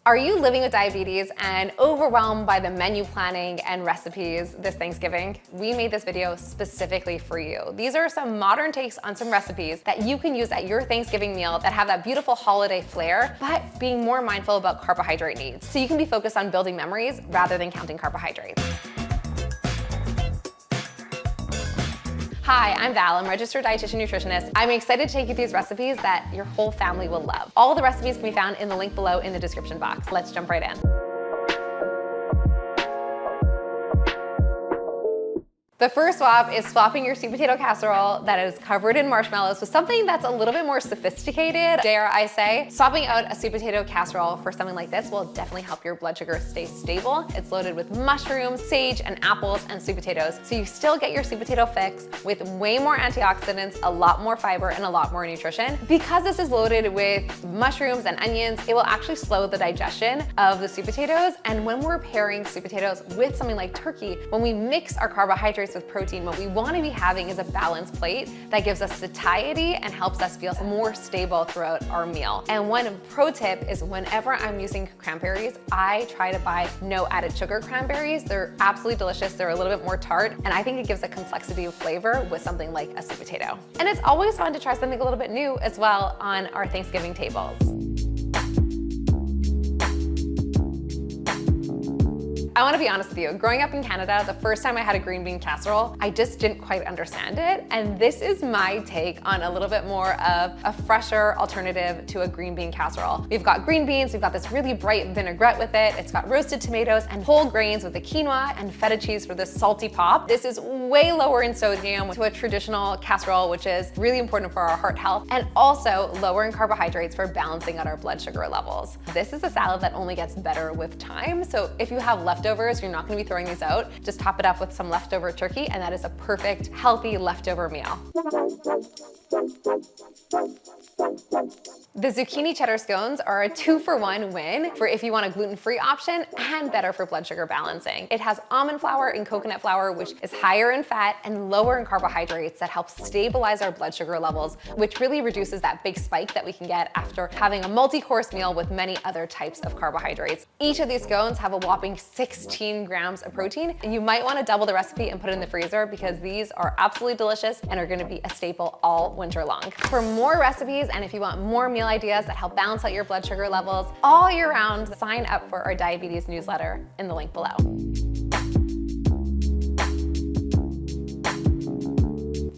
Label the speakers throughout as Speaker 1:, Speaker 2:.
Speaker 1: Are you living with diabetes and overwhelmed by the menu planning and recipes this Thanksgiving? We made this video specifically for you. These are some modern takes on some recipes that you can use at your Thanksgiving meal that have that beautiful holiday flair, but being more mindful about carbohydrate needs. So you can be focused on building memories rather than counting carbohydrates. Hi, I'm Val. I'm a registered dietitian nutritionist. I'm excited to take you through these recipes that your whole family will love. All the recipes can be found in the link below in the description box. Let's jump right in. The first swap is swapping your sweet potato casserole that is covered in marshmallows with something that's a little bit more sophisticated, dare I say. Swapping out a sweet potato casserole for something like this will definitely help your blood sugar stay stable. It's loaded with mushrooms, sage, and apples, and sweet potatoes. So you still get your sweet potato fix with way more antioxidants, a lot more fiber, and a lot more nutrition. Because this is loaded with mushrooms and onions, it will actually slow the digestion of the sweet potatoes. And when we're pairing sweet potatoes with something like turkey, when we mix our carbohydrates with protein, what we want to be having is a balanced plate that gives us satiety and helps us feel more stable throughout our meal. And one pro tip is whenever I'm using cranberries, I try to buy no added sugar cranberries. They're absolutely delicious. They're a little bit more tart, and I think it gives a complexity of flavor with something like a sweet potato. And it's always fun to try something a little bit new as well on our Thanksgiving tables. I want to be honest with you, growing up in Canada, the first time I had a green bean casserole, I just didn't quite understand it. And this is my take on a little bit more of a fresher alternative to a green bean casserole. We've got green beans, we've got this really bright vinaigrette with it. It's got roasted tomatoes and whole grains with the quinoa and feta cheese for this salty pop. This is way lower in sodium to a traditional casserole, which is really important for our heart health, and also lower in carbohydrates for balancing out our blood sugar levels. This is a salad that only gets better with time. So if you have leftovers, you're not going to be throwing these out. Just top it up with some leftover turkey, and that is a perfect, healthy leftover meal. The zucchini cheddar scones are a 2-for-1 win for if you want a gluten-free option and better for blood sugar balancing. It has almond flour and coconut flour, which is higher in fat and lower in carbohydrates that helps stabilize our blood sugar levels, which really reduces that big spike that we can get after having a multi-course meal with many other types of carbohydrates. Each of these scones have a whopping 16 grams of protein, and you might want to double the recipe and put it in the freezer because these are absolutely delicious and are going to be a staple all winter long. For more recipes, and if you want more meal ideas that help balance out your blood sugar levels all year round, sign up for our diabetes newsletter in the link below.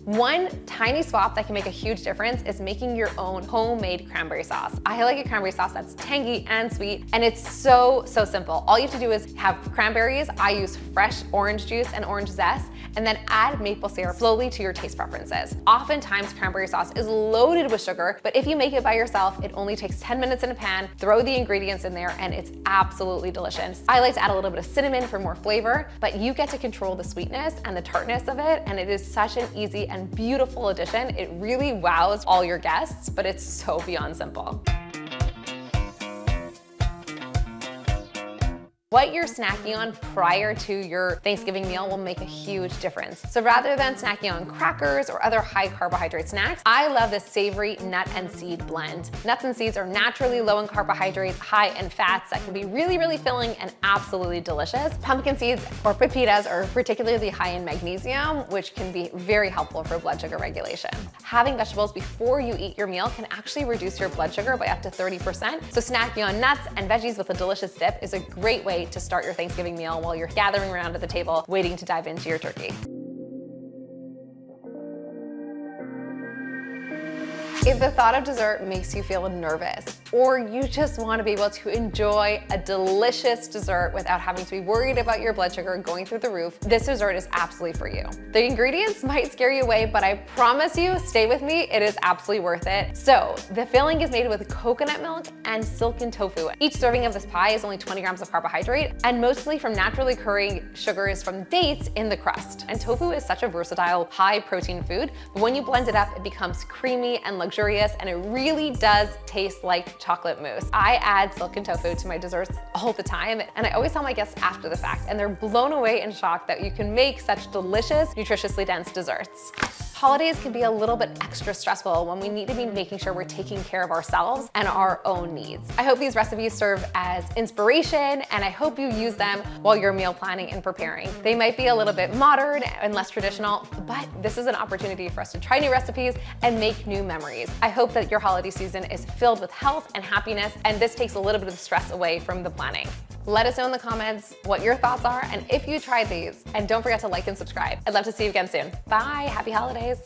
Speaker 1: One tiny swap that can make a huge difference is making your own homemade cranberry sauce. I like a cranberry sauce that's tangy and sweet, and it's so simple. All you have to do is have cranberries. I use fresh orange juice and orange zest, and then add maple syrup slowly to your taste preferences. Oftentimes, cranberry sauce is loaded with sugar, but if you make it by yourself, it only takes 10 minutes in a pan, throw the ingredients in there, and it's absolutely delicious. I like to add a little bit of cinnamon for more flavor, but you get to control the sweetness and the tartness of it, and it is such an easy and beautiful addition. It really wows all your guests, but it's so beyond simple. What you're snacking on prior to your Thanksgiving meal will make a huge difference. So rather than snacking on crackers or other high carbohydrate snacks, I love this savory nut and seed blend. Nuts and seeds are naturally low in carbohydrates, high in fats that can be really filling and absolutely delicious. Pumpkin seeds or pepitas are particularly high in magnesium, which can be very helpful for blood sugar regulation. Having vegetables before you eat your meal can actually reduce your blood sugar by up to 30%. So snacking on nuts and veggies with a delicious dip is a great way to start your Thanksgiving meal while you're gathering around at the table waiting to dive into your turkey. If the thought of dessert makes you feel nervous, or you just want to be able to enjoy a delicious dessert without having to be worried about your blood sugar going through the roof, this dessert is absolutely for you. The ingredients might scare you away, but I promise you, stay with me, it is absolutely worth it. So, the filling is made with coconut milk and silken tofu. Each serving of this pie is only 20 grams of carbohydrate, and mostly from naturally occurring sugars from dates in the crust. And tofu is such a versatile, high protein food, but when you blend it up, it becomes creamy and luxurious, and it really does taste like chocolate mousse. I add silken tofu to my desserts all the time, and I always tell my guests after the fact, and they're blown away and shocked that you can make such delicious, nutritiously dense desserts. Holidays can be a little bit extra stressful when we need to be making sure we're taking care of ourselves and our own needs. I hope these recipes serve as inspiration, and I hope you use them while you're meal planning and preparing. They might be a little bit modern and less traditional, but this is an opportunity for us to try new recipes and make new memories. I hope that your holiday season is filled with health and happiness, and this takes a little bit of the stress away from the planning. Let us know in the comments what your thoughts are and if you tried these. And don't forget to like and subscribe. I'd love to see you again soon. Bye, happy holidays.